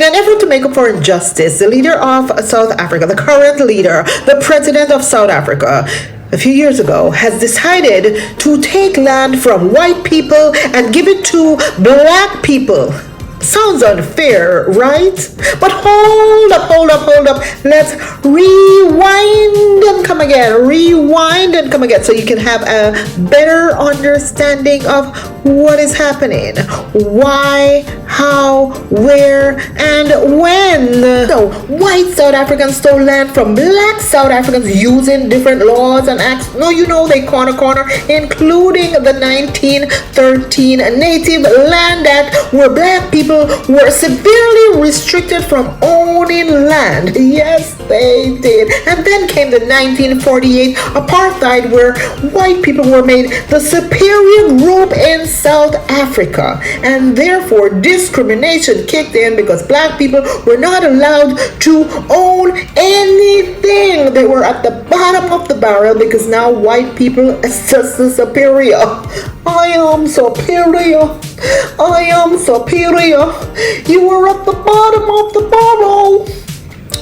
In an effort to make up for injustice, the leader of South Africa, the current leader, the president of South Africa, a few years ago, has decided to take land from white people and give it to black people. Sounds unfair, right? But hold up. Let's rewind and come again. Rewind and come again so you can have a better understanding of what is happening. Why, how, where, and when. So, white South Africans stole land from black South Africans using different laws and acts. No, you know they corner, including the 1913 Native Land Act, where black people were severely restricted from owning land. Yes, they did. And then came the 1948 Apartheid, where white people were made the superior group in South Africa. And therefore, discrimination kicked in because black people were not allowed to own anything. They were at the bottom of the barrel because now white people are just the superior. I am superior. You were at the bottom of the barrel.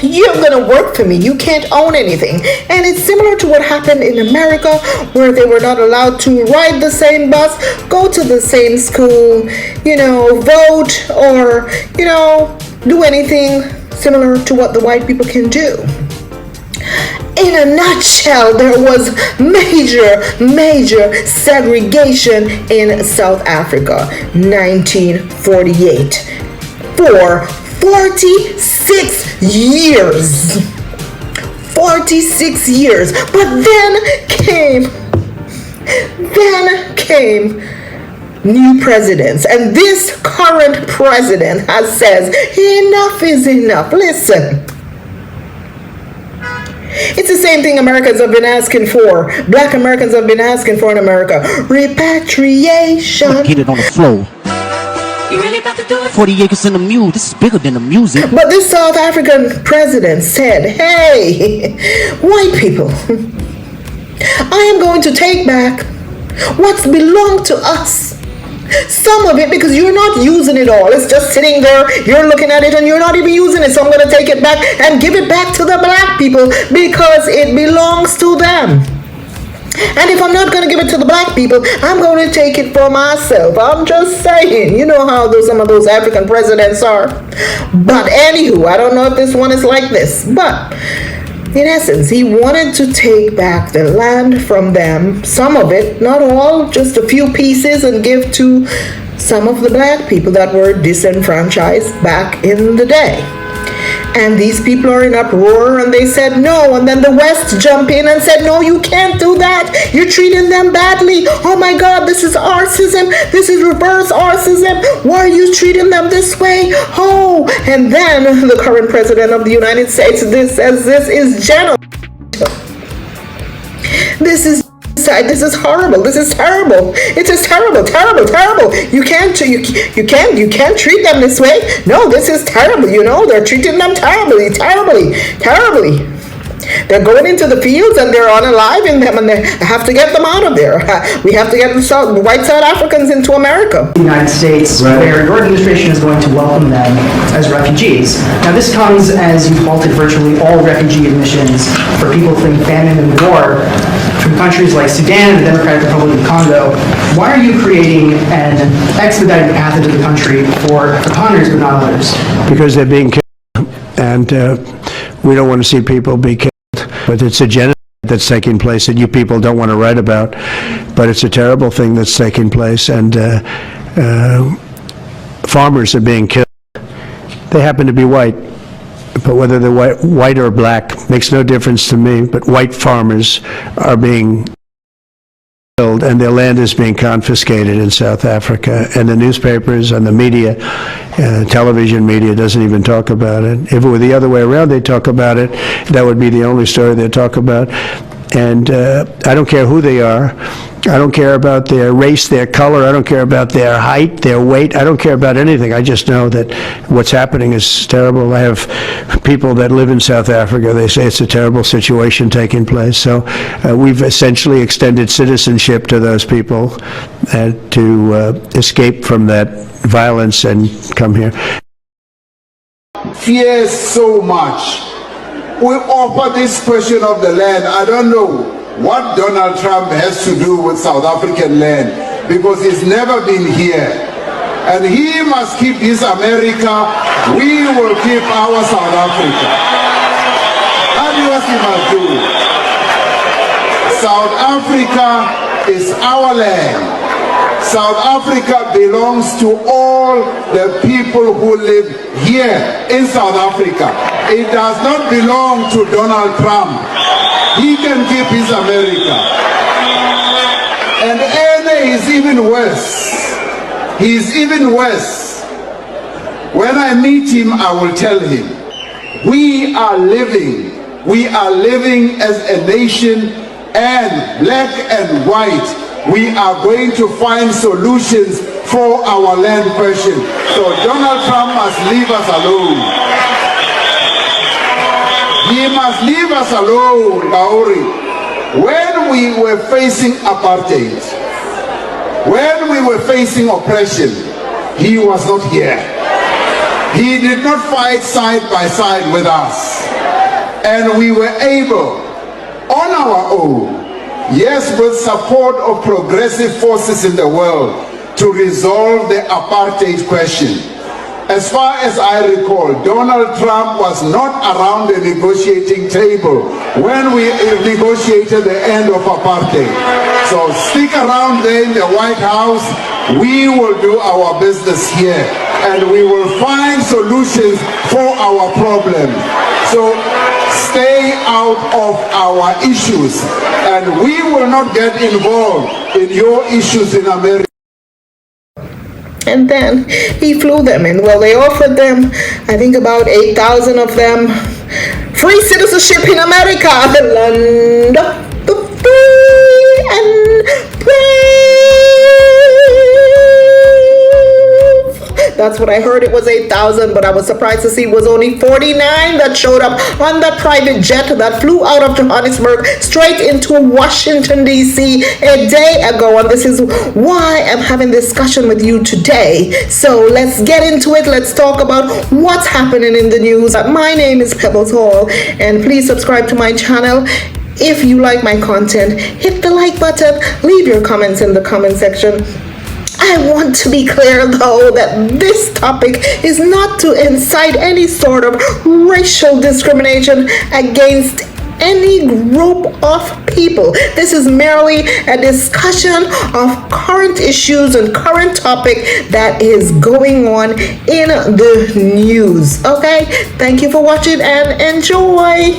You're gonna work for me. You can't own anything. And it's similar to what happened in America, where they were not allowed to ride the same bus, go to the same school, vote, or, do anything similar to what the white people can do. In a nutshell, there was major segregation in South Africa, 1948, for 46 years. 46 years. But then came new presidents, and this current president says enough is enough. Listen. It's the same thing Americans have been asking for. Black Americans have been asking for in America. Repatriation. Get it on the floor. You really about to do it? 40 acres in the mule. This is bigger than the music. But this South African president said, hey, white people, I am going to take back what's belonged to us. Some of it, because you're not using it all. It's just sitting there, you're looking at it, and you're not even using it. So I'm going to take it back and give it back to the black people because it belongs to them. And if I'm not going to give it to the black people, I'm going to take it for myself. I'm just saying. You know how some of those African presidents are. But anywho, I don't know if this one is like this. But in essence, he wanted to take back the land from them, some of it, not all, just a few pieces, and give to some of the black people that were disenfranchised back in the day. And these people are in uproar, and they said no. And then the West jumped in and said, no, you can't do that. You're treating them badly. Oh my God, this is racism. This is reverse racism. Why are you treating them this way? Oh, and then the current president of the United States says this is genocide. This is horrible. This is terrible. It is terrible. You can't treat them this way. No, this is terrible. They're treating them terribly. They're going into the fields and they're unaliving them, and they have to get them out of there. We have to get the white South Africans into America. The United States, where your administration is going to welcome them as refugees. Now, this comes as you've halted virtually all refugee admissions for people fleeing famine and war from countries like Sudan and the Democratic Republic of Congo. Why are you creating an expedited path into the country for Afrikaners but not others? Because they're being killed, and we don't want to see people be killed. But it's a genocide that's taking place that you people don't want to write about. But it's a terrible thing that's taking place, and farmers are being killed. They happen to be white. But whether they're white or black makes no difference to me. But white farmers are being killed, and their land is being confiscated in South Africa. And the newspapers and the media, television media, doesn't even talk about it. If it were the other way around, they'd talk about it. That would be the only story they'd talk about. And I don't care who they are. I don't care about their race, their color. I don't care about their height, their weight. I don't care about anything. I just know that what's happening is terrible. I have people that live in South Africa. They say it's a terrible situation taking place. So we've essentially extended citizenship to those people to escape from that violence and come here. fears so much. We offer this question of the land. I don't know what Donald Trump has to do with South African land, because he's never been here. And he must keep his America, we will keep our South Africa. That's what he must do. South Africa is our land. South Africa belongs to all the people who live here in South Africa. It does not belong to Donald Trump. He can keep his America. And Ene is even worse. He is even worse. When I meet him, I will tell him, we are living as a nation, and black and white, we are going to find solutions for our land question. So Donald Trump must leave us alone. He must leave us alone, Maori. When we were facing apartheid, when we were facing oppression, he was not here. He did not fight side by side with us. And we were able, on our own, yes, with support of progressive forces in the world, to resolve the apartheid question. As far as I recall, Donald Trump was not around the negotiating table when we negotiated the end of apartheid. So stick around there in the White House. We will do our business here, and we will find solutions for our problem. So stay out of our issues, and we will not get involved in your issues in America. And then he flew them in. Well, they offered them, I think about 8,000 of them, free citizenship in America, the land of the free and brave. That's what I heard. It was 8,000, but I was surprised to see it was only 49 that showed up on that private jet that flew out of Johannesburg straight into Washington, D.C. a day ago. And this is why I'm having this discussion with you today. So let's get into it. Let's talk about what's happening in the news. My name is Pebbles Hall, and please subscribe to my channel. If you like my content, hit the like button, leave your comments in the comment section. I want to be clear, though, that this topic is not to incite any sort of racial discrimination against any group of people. This is merely a discussion of current issues and current topic that is going on in the news. Okay? Thank you for watching and enjoy.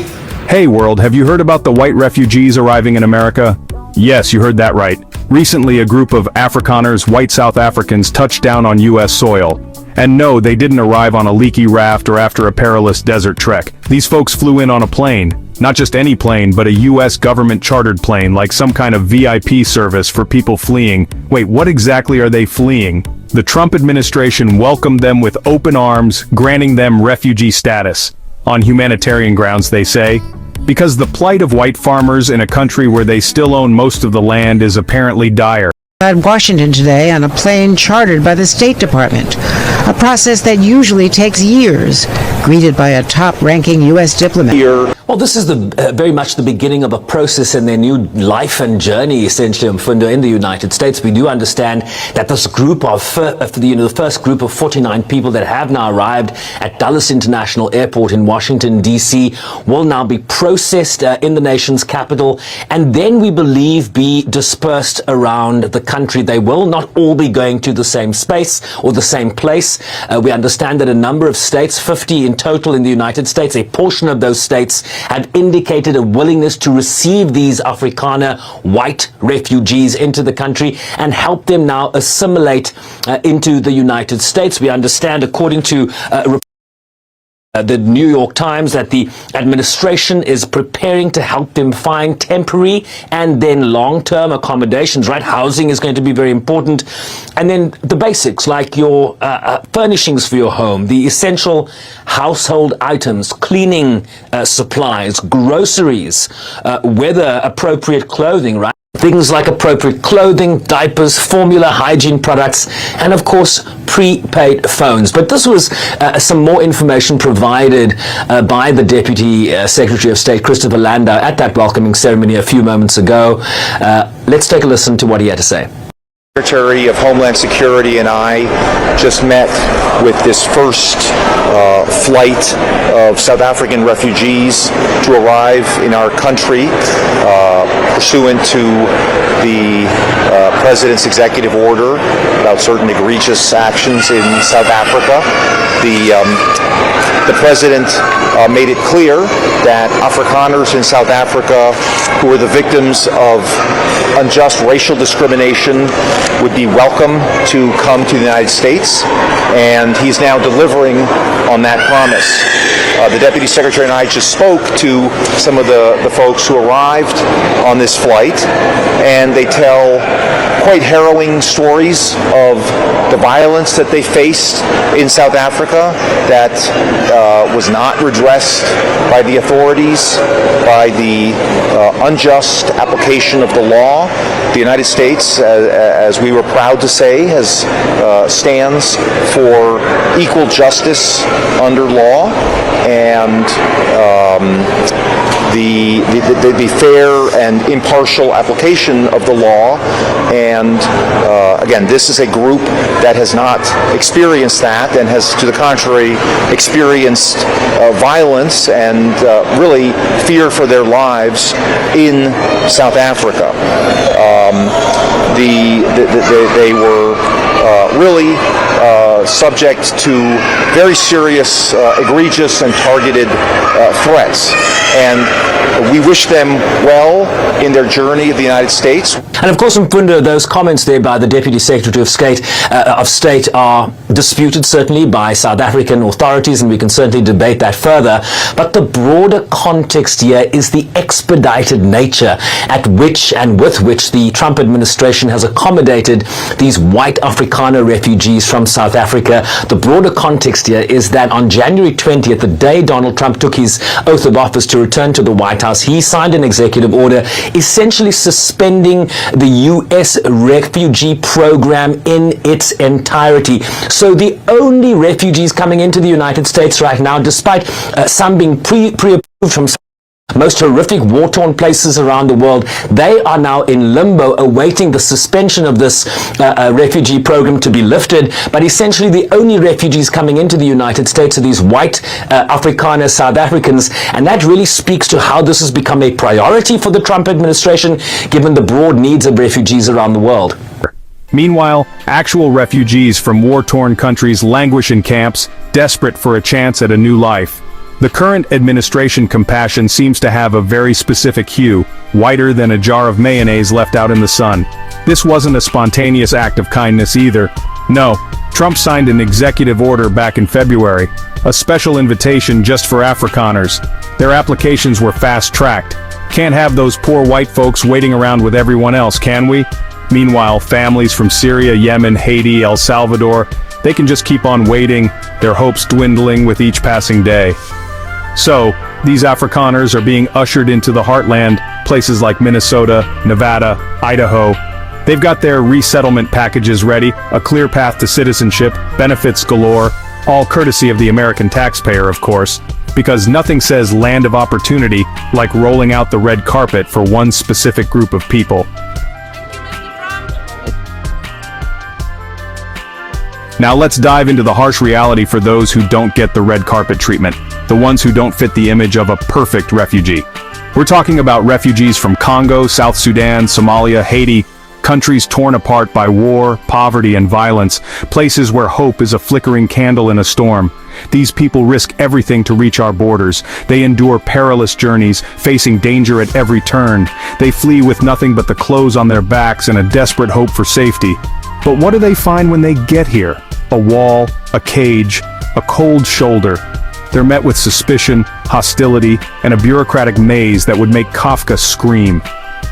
Hey world, have you heard about the white refugees arriving in America? Yes, you heard that right. Recently, a group of Afrikaners, white South Africans, touched down on U.S. soil. And no, they didn't arrive on a leaky raft or after a perilous desert trek. These folks flew in on a plane. Not just any plane, but a U.S. government-chartered plane, like some kind of VIP service for people fleeing. Wait, what exactly are they fleeing? The Trump administration welcomed them with open arms, granting them refugee status. On humanitarian grounds, they say. Because the plight of white farmers in a country where they still own most of the land is apparently dire. At Washington today on a plane chartered by the State Department, a process that usually takes years, greeted by a top-ranking U.S. diplomat. Well, this is very much the beginning of a process in their new life and journey, essentially, Mfundo, in the United States. We do understand that this group of, the first group of 49 people that have now arrived at Dulles International Airport in Washington, D.C., will now be processed in the nation's capital, and then we believe be dispersed around the country. They will not all be going to the same space or the same place. We understand that a number of states, 50 in total in the United States, a portion of those states had indicated a willingness to receive these Afrikaner white refugees into the country and help them now assimilate into the United States. We understand, according to the New York Times, that the administration is preparing to help them find temporary and then long-term accommodations, right? Housing is going to be very important. And then the basics, like your furnishings for your home, the essential household items, cleaning supplies, groceries, weather-appropriate clothing, right? Things like appropriate clothing, diapers, formula, hygiene products, and of course, prepaid phones. But this was some more information provided by the Deputy Secretary of State, Christopher Landau, at that welcoming ceremony a few moments ago. Let's take a listen to what he had to say. Secretary of Homeland Security and I just met with this first flight of South African refugees to arrive in our country pursuant to the President's executive order about certain egregious actions in South Africa. The President made it clear that Afrikaners in South Africa who are the victims of unjust racial discrimination would be welcome to come to the United States, and he's now delivering on that promise. The Deputy Secretary and I just spoke to some of the folks who arrived on this flight, and they tell quite harrowing stories of the violence that they faced in South Africa that was not redressed by the authorities, by the unjust application of the law. The United States, as we were proud to say, stands for equal justice under law and the fair and impartial application of the law. And again, this is a group that has not experienced that and has, to the contrary, experienced violence and really fear for their lives in South Africa. They were really subject to very serious, egregious, and targeted threats. And we wish them well in their journey of the United States. And of course, Mfundo, those comments there by the Deputy Secretary of State are disputed certainly by South African authorities, and we can certainly debate that further. But the broader context here is the expedited nature at which and with which the Trump administration has accommodated these white Afrikaner refugees from South Africa. The broader context here is that on January 20th, the day Donald Trump took his oath of office to return to the White House, he signed an executive order essentially suspending the U.S. refugee program in its entirety. So the only refugees coming into the United States right now, despite some being pre-approved from most horrific war-torn places around the world, they are now in limbo awaiting the suspension of this refugee program to be lifted. But essentially the only refugees coming into the United States are these white Afrikaner South Africans, and that really speaks to how this has become a priority for the Trump administration given the broad needs of refugees around the world. Meanwhile, actual refugees from war-torn countries languish in camps, desperate for a chance at a new life. The current administration compassion seems to have a very specific hue, whiter than a jar of mayonnaise left out in the sun. This wasn't a spontaneous act of kindness either. No, Trump signed an executive order back in February, a special invitation just for Afrikaners. Their applications were fast-tracked. Can't have those poor white folks waiting around with everyone else, can we? Meanwhile, families from Syria, Yemen, Haiti, El Salvador, they can just keep on waiting, their hopes dwindling with each passing day. So, these Afrikaners are being ushered into the heartland, places like Minnesota, Nevada, Idaho. They've got their resettlement packages ready, a clear path to citizenship, benefits galore, all courtesy of the American taxpayer, of course, because nothing says land of opportunity like rolling out the red carpet for one specific group of people. Now let's dive into the harsh reality for those who don't get the red carpet treatment, the ones who don't fit the image of a perfect refugee. We're talking about refugees from Congo, South Sudan, Somalia, Haiti, countries torn apart by war, poverty, and violence, places where hope is a flickering candle in a storm. These people risk everything to reach our borders. They endure perilous journeys, facing danger at every turn. They flee with nothing but the clothes on their backs and a desperate hope for safety. But what do they find when they get here? A wall, a cage, a cold shoulder. They're met with suspicion, hostility, and a bureaucratic maze that would make Kafka scream.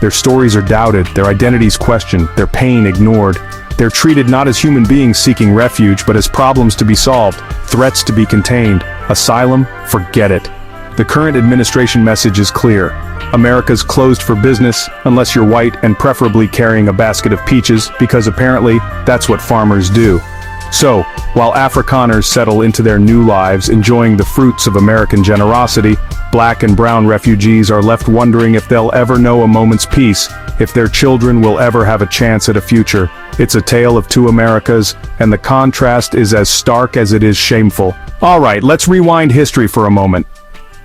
Their stories are doubted, their identities questioned, their pain ignored. They're treated not as human beings seeking refuge, but as problems to be solved, threats to be contained. Asylum? Forget it. The current administration message is clear. America's closed for business unless you're white and preferably carrying a basket of peaches, because apparently that's what farmers do. So, while Afrikaners settle into their new lives enjoying the fruits of American generosity, black and brown refugees are left wondering if they'll ever know a moment's peace, if their children will ever have a chance at a future. It's a tale of two Americas, and the contrast is as stark as it is shameful. Alright, let's rewind history for a moment.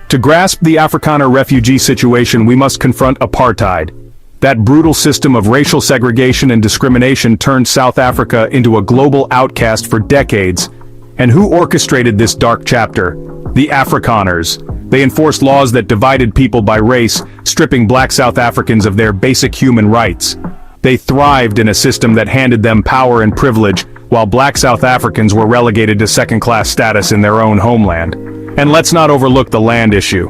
To grasp the Afrikaner refugee situation, we must confront apartheid. That brutal system of racial segregation and discrimination turned South Africa into a global outcast for decades. And who orchestrated this dark chapter? The Afrikaners. They enforced laws that divided people by race, stripping black South Africans of their basic human rights. They thrived in a system that handed them power and privilege, while black South Africans were relegated to second-class status in their own homeland. And let's not overlook the land issue.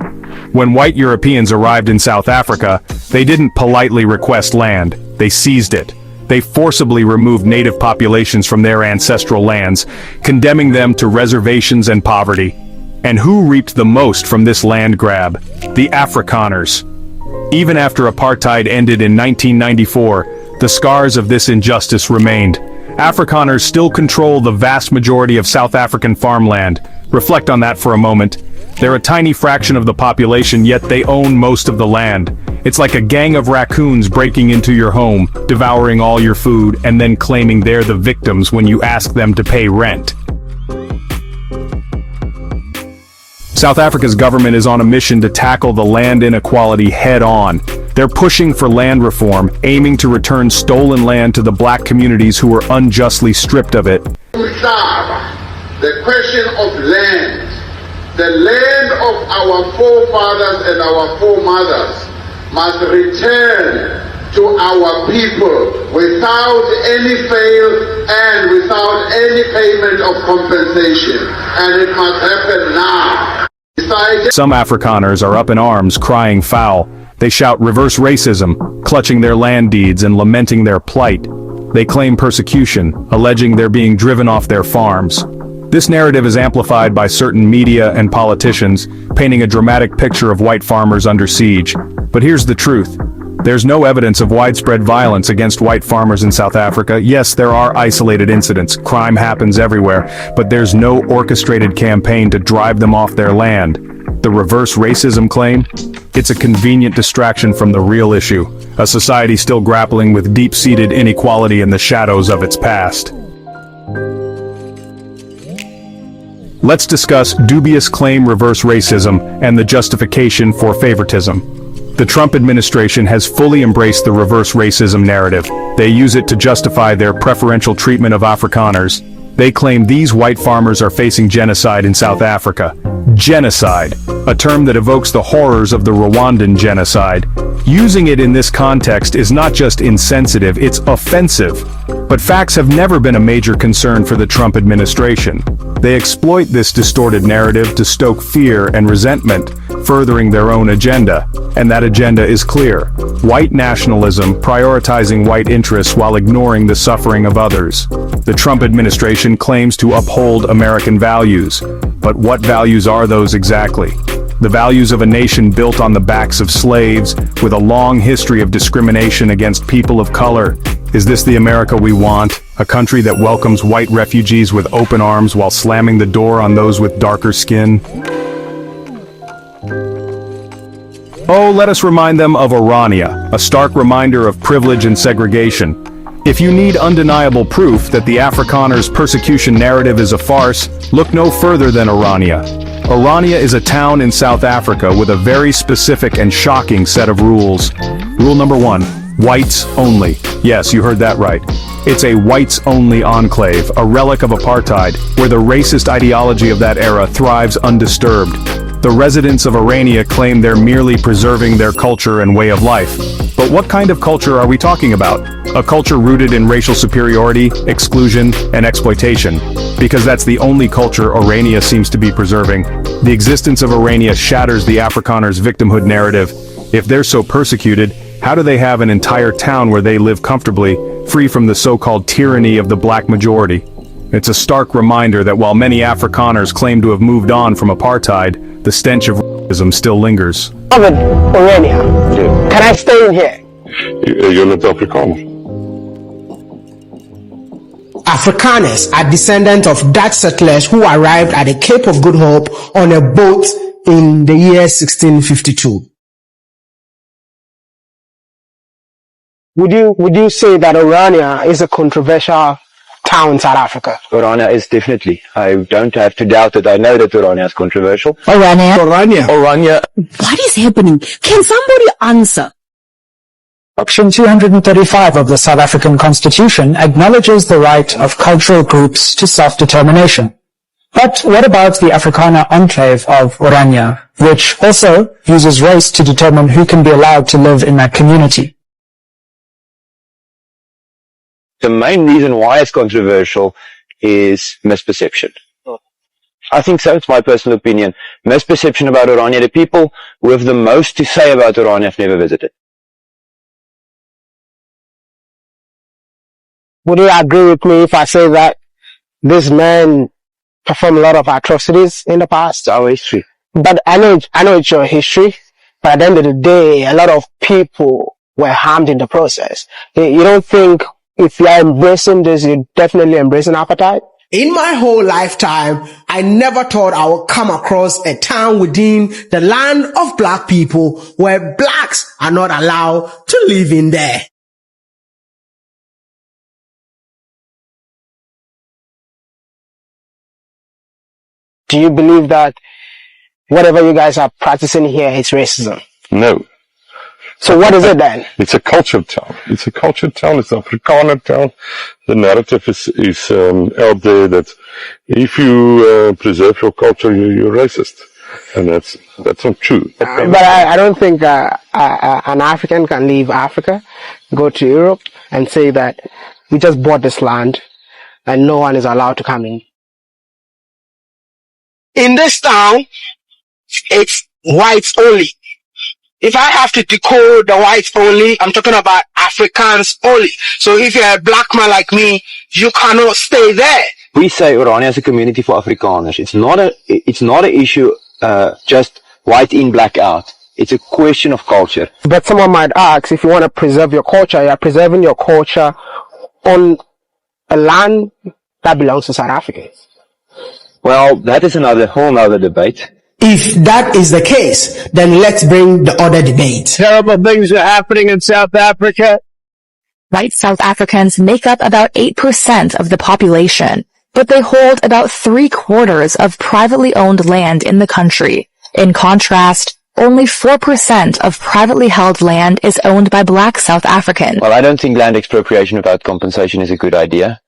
When white Europeans arrived in South Africa, they didn't politely request land, they seized it. They forcibly removed native populations from their ancestral lands, condemning them to reservations and poverty. And who reaped the most from this land grab? The Afrikaners. Even after apartheid ended in 1994, the scars of this injustice remained. Afrikaners still control the vast majority of South African farmland. Reflect on that for a moment. They're a tiny fraction of the population, yet they own most of the land. It's like a gang of raccoons breaking into your home, devouring all your food, and then claiming they're the victims when you ask them to pay rent. South Africa's government is on a mission to tackle the land inequality head-on. They're pushing for land reform, aiming to return stolen land to the black communities who were unjustly stripped of it. The question of land, the land of our forefathers and our foremothers, must return to our people without any fail and without any payment of compensation. And it must happen now. Some Afrikaners are up in arms, crying foul. They shout reverse racism, clutching their land deeds and lamenting their plight. They claim persecution, alleging they're being driven off their farms. This narrative is amplified by certain media and politicians, painting a dramatic picture of white farmers under siege. But here's the truth. There's no evidence of widespread violence against white farmers in South Africa. Yes, there are isolated incidents. Crime happens everywhere, but there's no orchestrated campaign to drive them off their land. The reverse racism claim? It's a convenient distraction from the real issue, a society still grappling with deep-seated inequality in the shadows of its past. Let's discuss dubious claim reverse racism and the justification for favoritism. The Trump administration has fully embraced the reverse racism narrative. They use it to justify their preferential treatment of Afrikaners. They claim these white farmers are facing genocide in South Africa. Genocide, a term that evokes the horrors of the Rwandan genocide. Using it in this context is not just insensitive, it's offensive. But facts have never been a major concern for the Trump administration. They exploit this distorted narrative to stoke fear and resentment, furthering their own agenda. And that agenda is clear: white nationalism, prioritizing white interests while ignoring the suffering of others. The Trump administration claims to uphold American values. But what values are those exactly? The values of a nation built on the backs of slaves, with a long history of discrimination against people of color. Is this the America we want? A country that welcomes white refugees with open arms while slamming the door on those with darker skin? Oh, let us remind them of Orania, a stark reminder of privilege and segregation. If you need undeniable proof that the Afrikaners' persecution narrative is a farce, look no further than Orania. Orania is a town in South Africa with a very specific and shocking set of rules. Rule number 1, whites only. Yes, you heard that right. It's a whites-only enclave, a relic of apartheid, where the racist ideology of that era thrives undisturbed. The residents of Orania claim they're merely preserving their culture and way of life. But what kind of culture are we talking about? A culture rooted in racial superiority, exclusion, and exploitation. Because that's the only culture Orania seems to be preserving. The existence of Orania shatters the Afrikaners' victimhood narrative. If they're so persecuted, how do they have an entire town where they live comfortably, free from the so-called tyranny of the black majority? It's a stark reminder that while many Afrikaners claim to have moved on from apartheid, the stench of still lingers. Beloved Orania, can I stay in here? You're not Afrikaner. Afrikaners are descendants of Dutch settlers who arrived at the Cape of Good Hope on a boat in the year 1652. Would you say that Orania is a controversial town in South Africa? Orania is definitely. I don't have to doubt it. I know that Orania is controversial. Orania. What is happening? Can somebody answer? Section 235 of the South African Constitution acknowledges the right of cultural groups to self-determination. But what about the Afrikaner enclave of Orania, which also uses race to determine who can be allowed to live in that community? The main reason why it's controversial is misperception. I think so. It's my personal opinion. Misperception about Orania. The people who have the most to say about Orania have never visited. Would you agree with me if I say that this man performed a lot of atrocities in the past? It's our history. But I know it's your history, but at the end of the day, a lot of people were harmed in the process. You don't think if you are embracing this, you're definitely embracing apartheid? In my whole lifetime, I never thought I would come across a town within the land of black people where blacks are not allowed to live in there. Do you believe that whatever you guys are practicing here is racism? No. So what is it then? It's a cultured town. It's a cultured town. It's an Afrikaner town. The narrative is out there that if you preserve your culture, you're racist. And that's not true. But I don't think an African can leave Africa, go to Europe, and say that we just bought this land and no one is allowed to come in. In this town, it's whites only. If I have to decode the whites only, I'm talking about Afrikaans only. So if you're a black man like me, you cannot stay there. We say Orania is a community for Afrikaners. It's not an issue, just white in, black out. It's a question of culture. But someone might ask, if you want to preserve your culture, you're preserving your culture on a land that belongs to South Africans. Well, that is whole nother debate. If that is the case, then let's bring the other debate. Terrible things are happening in South Africa. White South Africans make up about 8% of the population, but they hold about 3/4 of privately owned land in the country. In contrast, only 4% of privately held land is owned by black South Africans. Well, I don't think land expropriation without compensation is a good idea.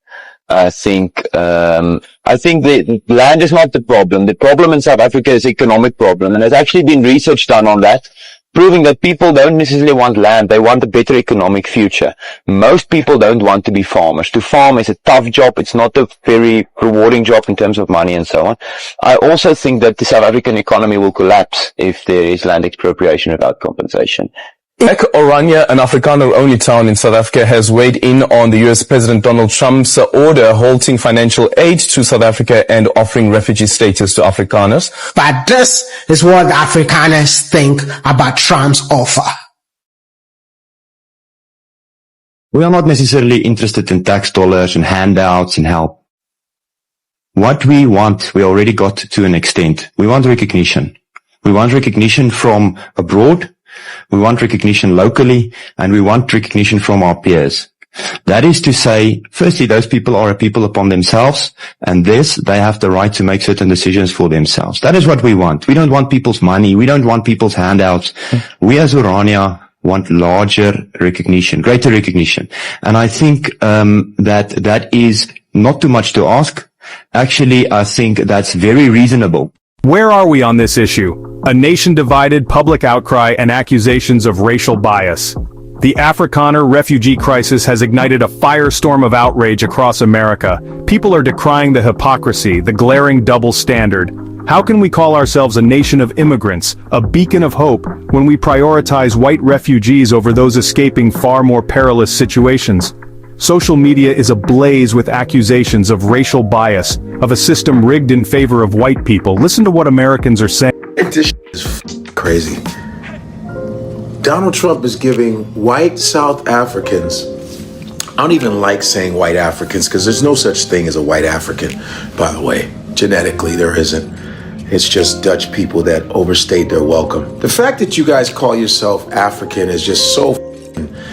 I think the land is not the problem. The problem in South Africa is economic problem, and there's actually been research done on that, proving that people don't necessarily want land. They want a better economic future. Most people don't want to be farmers. To farm is a tough job. It's not a very rewarding job in terms of money and so on. I also think that the South African economy will collapse if there is land expropriation without compensation. Orania, an Afrikaner-only town in South Africa, has weighed in on the US President Donald Trump's order halting financial aid to South Africa and offering refugee status to Afrikaners. But this is what the Afrikaners think about Trump's offer. We are not necessarily interested in tax dollars and handouts and help. What we want, we already got to an extent. We want recognition. We want recognition from abroad. We want recognition locally, and we want recognition from our peers. That is to say, firstly, those people are a people upon themselves, and this, they have the right to make certain decisions for themselves. That is what we want. We don't want people's money. We don't want people's handouts. We as Orania want larger recognition, greater recognition. And I think that is not too much to ask. Actually, I think that's very reasonable. Where are we on this issue? A nation divided, public outcry, and accusations of racial bias. The Afrikaner refugee crisis has ignited a firestorm of outrage across America. People are decrying the hypocrisy, the glaring double standard. How can we call ourselves a nation of immigrants, a beacon of hope, when we prioritize white refugees over those escaping far more perilous situations? Social media is ablaze with accusations of racial bias, of a system rigged in favor of white people. Listen to what Americans are saying. This is crazy. Donald Trump is giving white South Africans, I don't even like saying white Africans because there's no such thing as a white African, by the way. Genetically, there isn't. It's just Dutch people that overstayed their welcome. The fact that you guys call yourself African is just so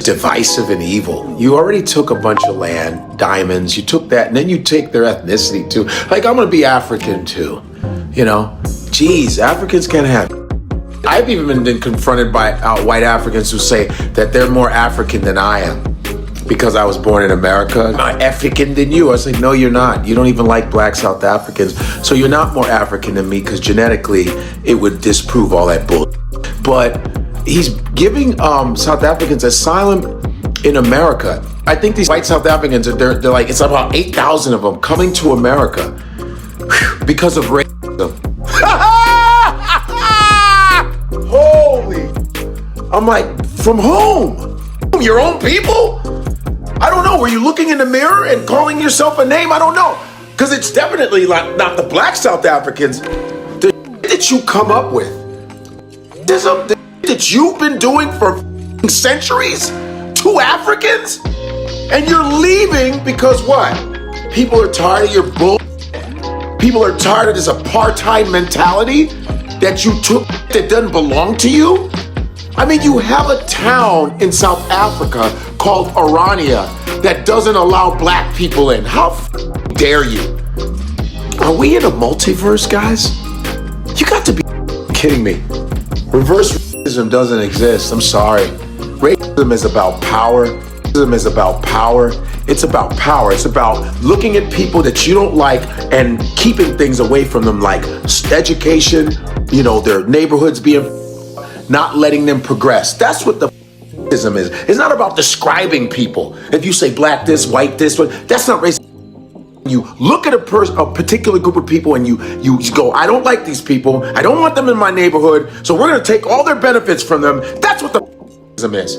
divisive and evil. You already took a bunch of land, diamonds, you took that, and then you take their ethnicity too. Like, I'm gonna be African too, you know? Jeez, Africans can't have it. I've even been confronted by white Africans who say that they're more African than I am because I was born in America. I'm more African than you. I was like, no, you're not. You don't even like black South Africans. So you're not more African than me because genetically it would disprove all that bull. But he's giving South Africans asylum in America. I think these white South Africans, they're like, it's about 8,000 of them coming to America because of racism. Holy, I'm like, from whom? Your own people? I don't know. Were you looking in the mirror and calling yourself a name? I don't know. Because it's definitely like not the black South Africans. The that you come up with. This that you've been doing for centuries to Africans? And you're leaving because what? People are tired of your bull. People are tired of this apartheid mentality that you took that doesn't belong to you? I mean, you have a town in South Africa called Orania that doesn't allow black people in. How dare you? Are we in a multiverse, guys? You got to be kidding me. Reverse racism doesn't exist. I'm sorry. Racism is about power. Racism is about power. It's about power. It's about looking at people that you don't like and keeping things away from them, like education, you know, their neighborhoods being, not letting them progress. That's what the racism is. It's not about describing people. If you say black this, white this, that's not racism. You look at a particular group of people and you go, I don't like these people. I don't want them in my neighborhood. So we're going to take all their benefits from them. That's what the racism is.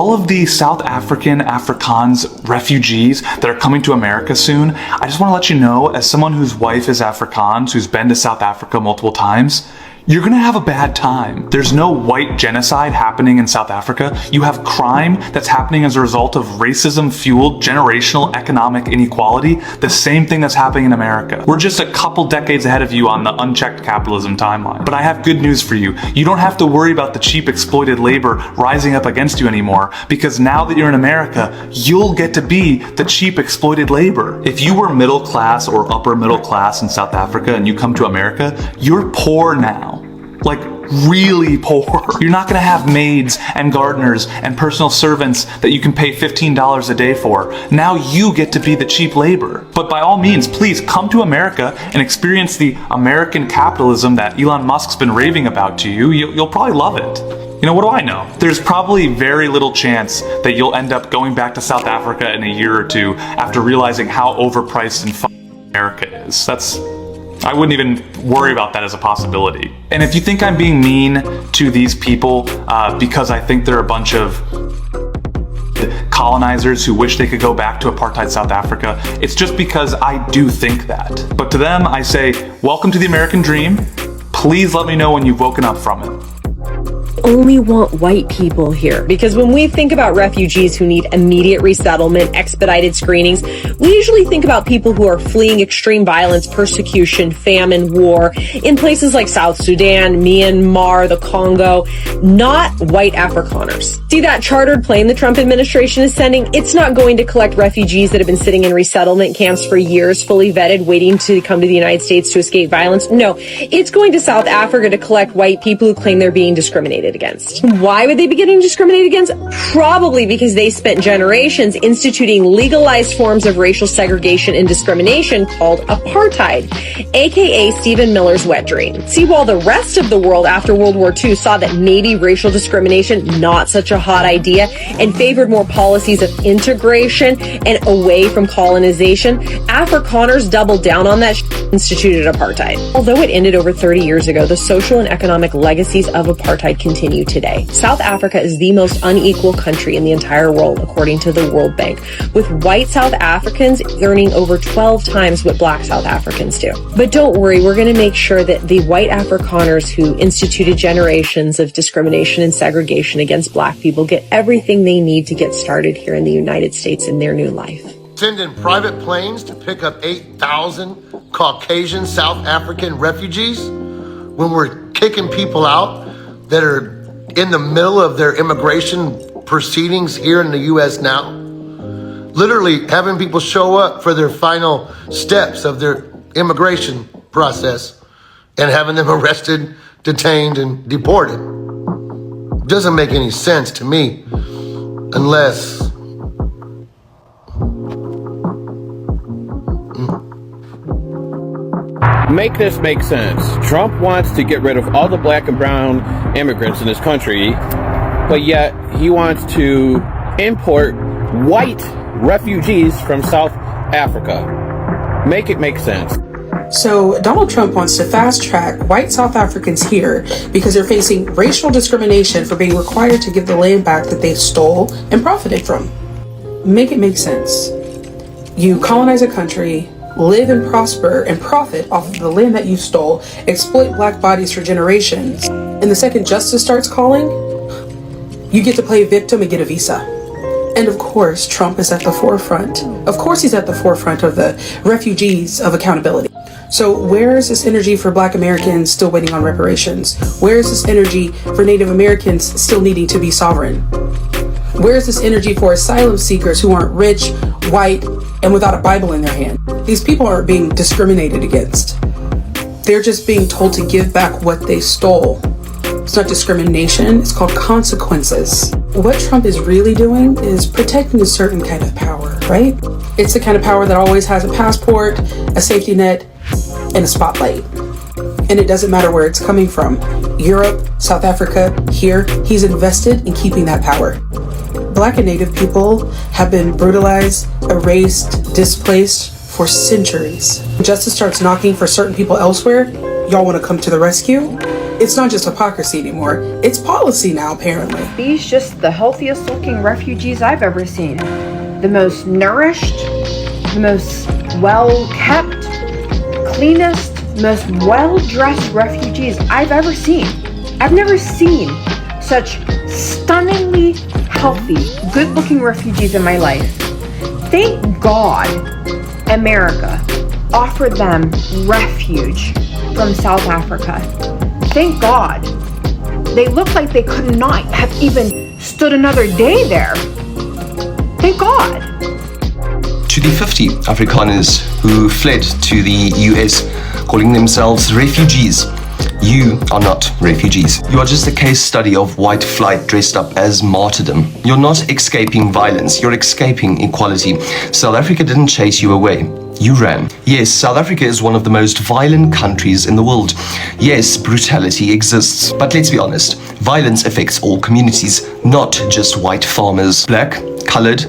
All of the South African, Afrikaans refugees that are coming to America soon, I just want to let you know, as someone whose wife is Afrikaans, who's been to South Africa multiple times, you're gonna have a bad time. There's no white genocide happening in South Africa. You have crime that's happening as a result of racism-fueled generational economic inequality, the same thing that's happening in America. We're just a couple decades ahead of you on the unchecked capitalism timeline. But I have good news for you. You don't have to worry about the cheap exploited labor rising up against you anymore, because now that you're in America, you'll get to be the cheap exploited labor. If you were middle class or upper middle class in South Africa and you come to America, you're poor now. Like, really poor. You're not gonna have maids and gardeners and personal servants that you can pay $15 a day for. Now you get to be the cheap labor. But by all means, please come to America and experience the American capitalism that Elon Musk's been raving about to you. You'll probably love it. You know, what do I know? There's probably very little chance that you'll end up going back to South Africa in a year or two after realizing how overpriced and America is. I wouldn't even worry about that as a possibility. And if you think I'm being mean to these people because I think they're a bunch of colonizers who wish they could go back to apartheid South Africa, it's just because I do think that. But to them, I say, welcome to the American dream. Please let me know when you've woken up from it. Only want white people here. Because when we think about refugees who need immediate resettlement, expedited screenings, we usually think about people who are fleeing extreme violence, persecution, famine, war in places like South Sudan, Myanmar, the Congo, not white Afrikaners. See that chartered plane the Trump administration is sending? It's not going to collect refugees that have been sitting in resettlement camps for years, fully vetted, waiting to come to the United States to escape violence. No, it's going to South Africa to collect white people who claim they're being discriminated against. Why would they be getting discriminated against? Probably because they spent generations instituting legalized forms of racial segregation and discrimination called apartheid, aka Stephen Miller's wet dream. See, while the rest of the world after World War II saw that maybe racial discrimination not such a hot idea and favored more policies of integration and away from colonization, Afrikaners doubled down on that instituted apartheid. Although it ended over 30 years ago, the social and economic legacies of apartheid continue continue today. South Africa is the most unequal country in the entire world, according to the World Bank, with white South Africans earning over 12 times what black South Africans do. But don't worry, we're going to make sure that the white Afrikaners who instituted generations of discrimination and segregation against black people get everything they need to get started here in the United States in their new life. Sending private planes to pick up 8,000 Caucasian South African refugees when we're kicking people out that are in the middle of their immigration proceedings here in the U.S. now. Literally having people show up for their final steps of their immigration process and having them arrested, detained, and deported. Doesn't make any sense to me unless Make this make sense. Trump wants to get rid of all the black and brown immigrants in this country, but yet he wants to import white refugees from South Africa. Make it make sense. So Donald Trump wants to fast track white South Africans here because they're facing racial discrimination for being required to give the land back that they stole and profited from. Make it make sense. You colonize a country, live and prosper and profit off of the land that you stole, exploit black bodies for generations, and the second justice starts calling, you get to play victim and get a visa. And of course, Trump is at the forefront. Of course he's at the forefront of the refugees of accountability. So where is this energy for black Americans still waiting on reparations? Where is this energy for Native Americans still needing to be sovereign? Where is this energy for asylum seekers who aren't rich, white, and without a Bible in their hand? These people aren't being discriminated against. They're just being told to give back what they stole. It's not discrimination, it's called consequences. What Trump is really doing is protecting a certain kind of power, right? It's the kind of power that always has a passport, a safety net, and a spotlight. And it doesn't matter where it's coming from. Europe, South Africa, here, he's invested in keeping that power. Black and Native people have been brutalized, erased, displaced for centuries. When justice starts knocking for certain people elsewhere, y'all want to come to the rescue? It's not just hypocrisy anymore, it's policy now, apparently. These just the healthiest looking refugees I've ever seen. The most nourished, the most well kept, cleanest, most well-dressed refugees I've ever seen. I've never seen such stunningly healthy, good-looking refugees in my life. Thank God America offered them refuge from South Africa. Thank God. They looked like they could not have even stood another day there. Thank God. To the 50 Afrikaners who fled to the US, calling themselves refugees, you are not refugees. You are just a case study of white flight dressed up as martyrdom. You're not escaping violence, you're escaping equality. South Africa didn't chase you away. You ran. Yes, South Africa is one of the most violent countries in the world. Yes, brutality exists. But let's be honest, violence affects all communities, not just white farmers. Black, colored,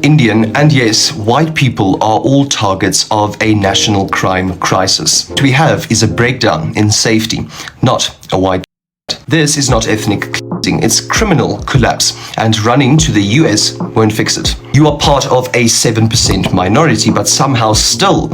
Indian, and yes, white people are all targets of a national crime crisis. What we have is a breakdown in safety, not a white. This is not ethnic cleansing, it's criminal collapse, and running to the US won't fix it. You are part of a 7% minority, but somehow still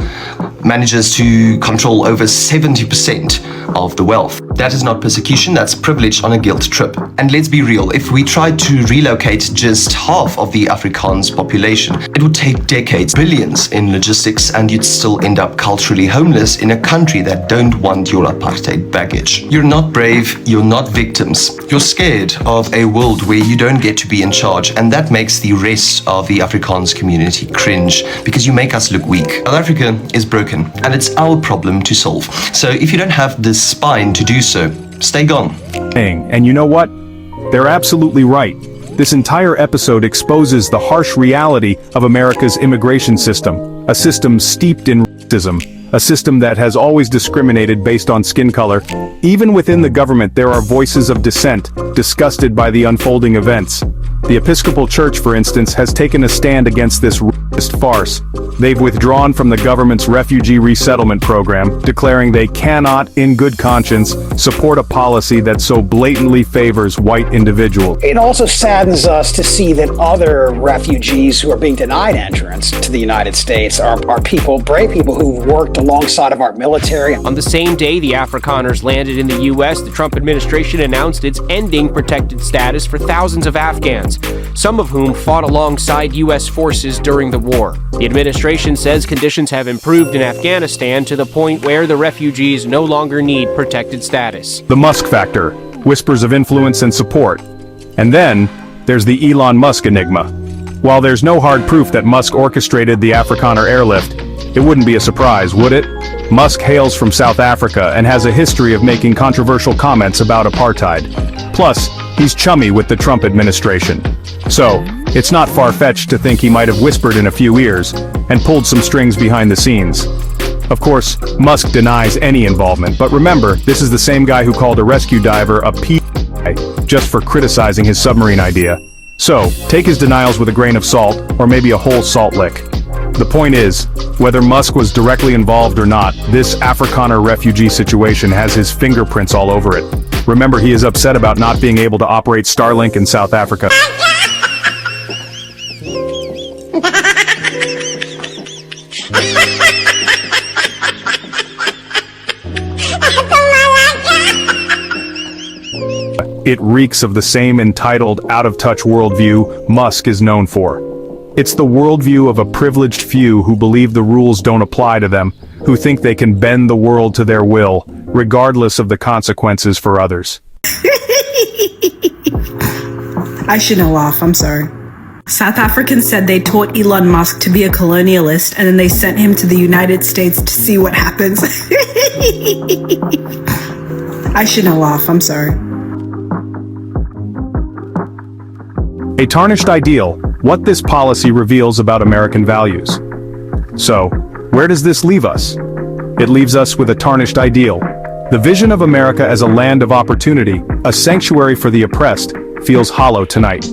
manages to control over 70% of the wealth. That is not persecution, that's privilege on a guilt trip. And let's be real, if we tried to relocate just half of the Afrikaans population, it would take decades, billions in logistics, and you'd still end up culturally homeless in a country that don't want your apartheid baggage. You're not brave, you're not victims. You're scared of a world where you don't get to be in charge, and that makes the rest of the Afrikaans community cringe, because you make us look weak. South Africa is broken, and it's our problem to solve. So if you don't have the spine to do so, stay gone. And you know what? They're absolutely right. This entire episode exposes the harsh reality of America's immigration system, a system steeped in racism, a system that has always discriminated based on skin color. Even within the government, there are voices of dissent, disgusted by the unfolding events. The Episcopal Church, for instance, has taken a stand against this racist farce. They've withdrawn from the government's refugee resettlement program, declaring they cannot, in good conscience, support a policy that so blatantly favors white individuals. It also saddens us to see that other refugees who are being denied entrance to the United States are people, brave people who've worked alongside of our military. On the same day the Afrikaners landed in the U.S., the Trump administration announced it's ending protected status for thousands of Afghans, some of whom fought alongside U.S. forces during the war. The administration says conditions have improved in Afghanistan to the point where the refugees no longer need protected status. The Musk factor, whispers of influence and support. And then, there's the Elon Musk enigma. While there's no hard proof that Musk orchestrated the Afrikaner airlift, it wouldn't be a surprise, would it? Musk hails from South Africa and has a history of making controversial comments about apartheid. Plus, he's chummy with the Trump administration. So, it's not far-fetched to think he might have whispered in a few ears and pulled some strings behind the scenes. Of course, Musk denies any involvement, but remember, this is the same guy who called a rescue diver a p***y just for criticizing his submarine idea. So, take his denials with a grain of salt, or maybe a whole salt lick. The point is, whether Musk was directly involved or not, this Afrikaner refugee situation has his fingerprints all over it. Remember, he is upset about not being able to operate Starlink in South Africa. It reeks of the same entitled, out-of-touch worldview Musk is known for. It's the worldview of a privileged few who believe the rules don't apply to them, who think they can bend the world to their will, regardless of the consequences for others. I shouldn't laugh, I'm sorry. South Africans said they taught Elon Musk to be a colonialist and then they sent him to the United States to see what happens. I shouldn't laugh, I'm sorry. A tarnished ideal, what this policy reveals about American values. So, where does this leave us? It leaves us with a tarnished ideal. The vision of America as a land of opportunity, a sanctuary for the oppressed, feels hollow tonight.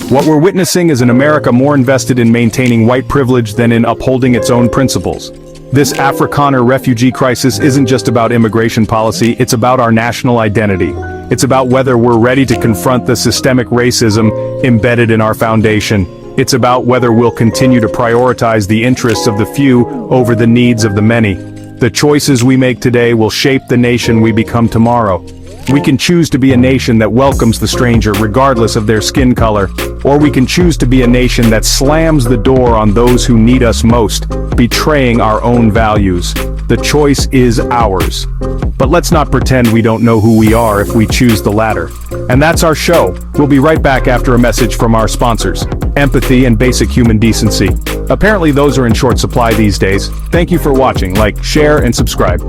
What we're witnessing is an America more invested in maintaining white privilege than in upholding its own principles. This Afrikaner refugee crisis isn't just about immigration policy, it's about our national identity. It's about whether we're ready to confront the systemic racism embedded in our foundation. It's about whether we'll continue to prioritize the interests of the few over the needs of the many. The choices we make today will shape the nation we become tomorrow. We can choose to be a nation that welcomes the stranger regardless of their skin color, or we can choose to be a nation that slams the door on those who need us most, betraying our own values. The choice is ours. But let's not pretend we don't know who we are if we choose the latter. And that's our show. We'll be right back after a message from our sponsors. Empathy and basic human decency. Apparently those are in short supply these days. Thank you for watching. Like, share, and subscribe.